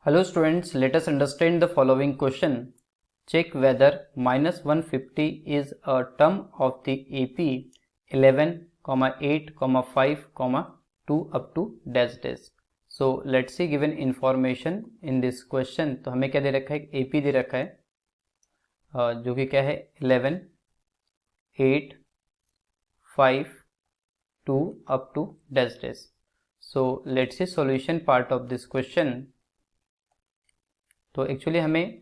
Hello students, let us understand the following question. Check whether minus 150 is a term of the AP 11, 8, 5, 2 up to dash dash. So let's see given information in this question. तो हमें क्या दे रखा है, AP दे रखा है जो कि क्या है 11, 8, 5, 2 up to dash dash. So let's see solution part of this question. तो एक्चुअली हमें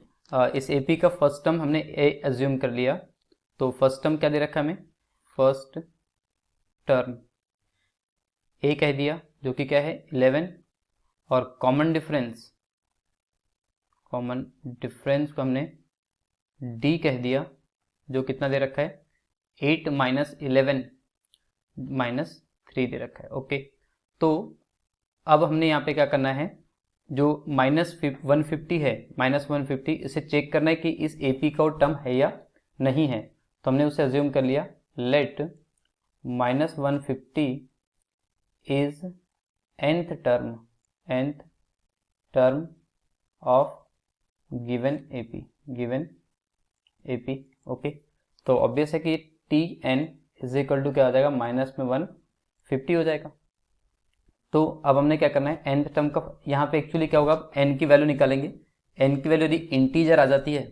इस एपी का फर्स्ट टर्म हमने ए एज्यूम कर लिया। तो फर्स्ट टर्म क्या दे रखा हमें, फर्स्ट टर्म ए कह दिया जो कि क्या है 11, और कॉमन डिफरेंस को हमने डी कह दिया जो कितना दे रखा है 8 माइनस 11 माइनस 3 दे रखा है। ओके, तो अब हमने यहाँ पे क्या करना है, जो -150 है, -150 इसे चेक करना है कि इस एपी का टर्म है या नहीं है। तो हमने उसे अज्यूम कर लिया, let -150 is nth term of given AP. Okay, तो ऑब्वियस है कि tn इज इक्वल टू क्या हो जाएगा, माइनस में 150 हो जाएगा। तो अब हमने क्या करना है, nth टर्म का यहाँ पे एक्चुअली क्या होगा, n की वैल्यू निकालेंगे। n की वैल्यू यदि इंटीजर आ जाती है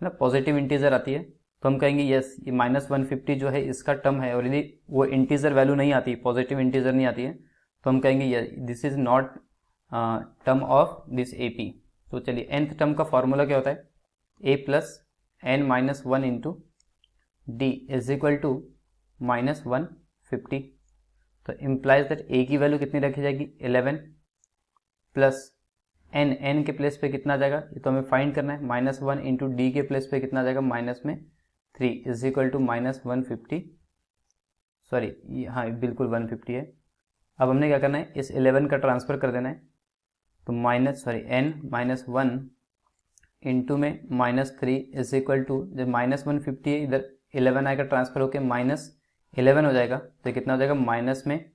ना, पॉजिटिव इंटीजर आती है, तो हम कहेंगे यस ये -150 जो है इसका टर्म है। और यदि वो इंटीजर वैल्यू नहीं आती, पॉजिटिव इंटीजर नहीं आती है, तो हम कहेंगे yes this is not term of this AP. तो चलिए nth टर्म का फॉर्मूला क्या होता है, a plus n minus 1 into D is equal to -150। तो इम्प्लाइज दैट ए की वैल्यू कितनी रखी जाएगी 11 प्लस n के प्लेस पे कितना आ जाएगा, ये तो हमें फाइंड करना है। -1 इंटू डी के प्लेस पे कितना आ जाएगा, माइनस में 3 इज इक्वल टू -150, सॉरी हाँ बिल्कुल 150 है। अब हमने क्या करना है, इस 11 का ट्रांसफर कर देना है। तो n -1 इंटू में -3 इज इक्वल टू, जब -150 है इधर 11 आएगा ट्रांसफर होकर -11 हो जाएगा, तो कितना हो जाएगा माइनस में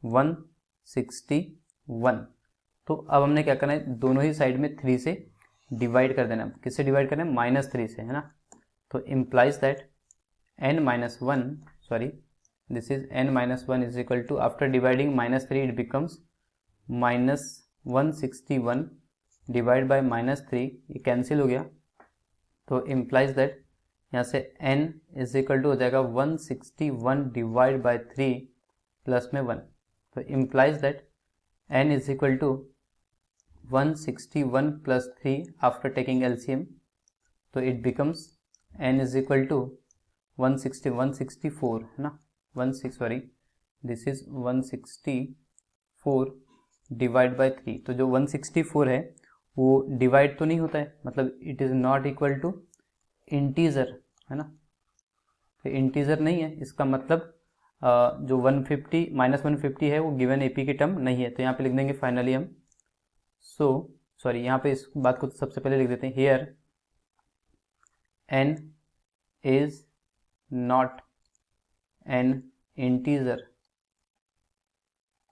161। तो अब हमने क्या करना है, दोनों ही साइड में 3 से डिवाइड कर देना है। किससे डिवाइड करना है, -3 से, है ना। तो implies that this is n-1 is equal to, after dividing -3 it becomes -161 divide by -3, ये कैंसिल हो गया। तो इम्प्लाइज दैट यहाँ से n इज इक्वल टू हो जाएगा 161 डिवाइड बाय 3 प्लस में 1। तो implies that n is equal to 161 plus 3 after taking LCM, तो it becomes n is equal to 164, है ना, दिस इज 164 डिवाइड बाय 3। तो जो 164 है वो डिवाइड तो नहीं होता है, मतलब it is not equal to integer, है ना। तो इंटीजर नहीं है, इसका मतलब जो 150 -150 है वो गिवन एपी की टर्म नहीं है। तो यहाँ पे लिख देंगे फाइनली हम, यहाँ पे इस बात को सबसे पहले लिख देते हैं, here n is not an integer.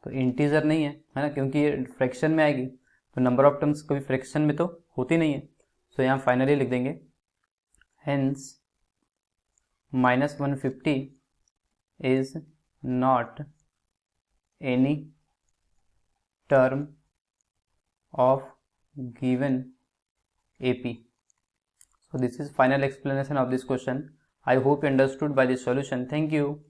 तो इंटीजर नहीं है ना, क्योंकि ये फ्रैक्शन में आएगी, तो नंबर ऑफ टर्म्स कभी फ्रैक्शन में तो होती नहीं है। सो यहाँ फाइनली लिख देंगे hence -150 is not any term of given AP. So this is final explanation of this question. I hope you understood by this solution. Thank you.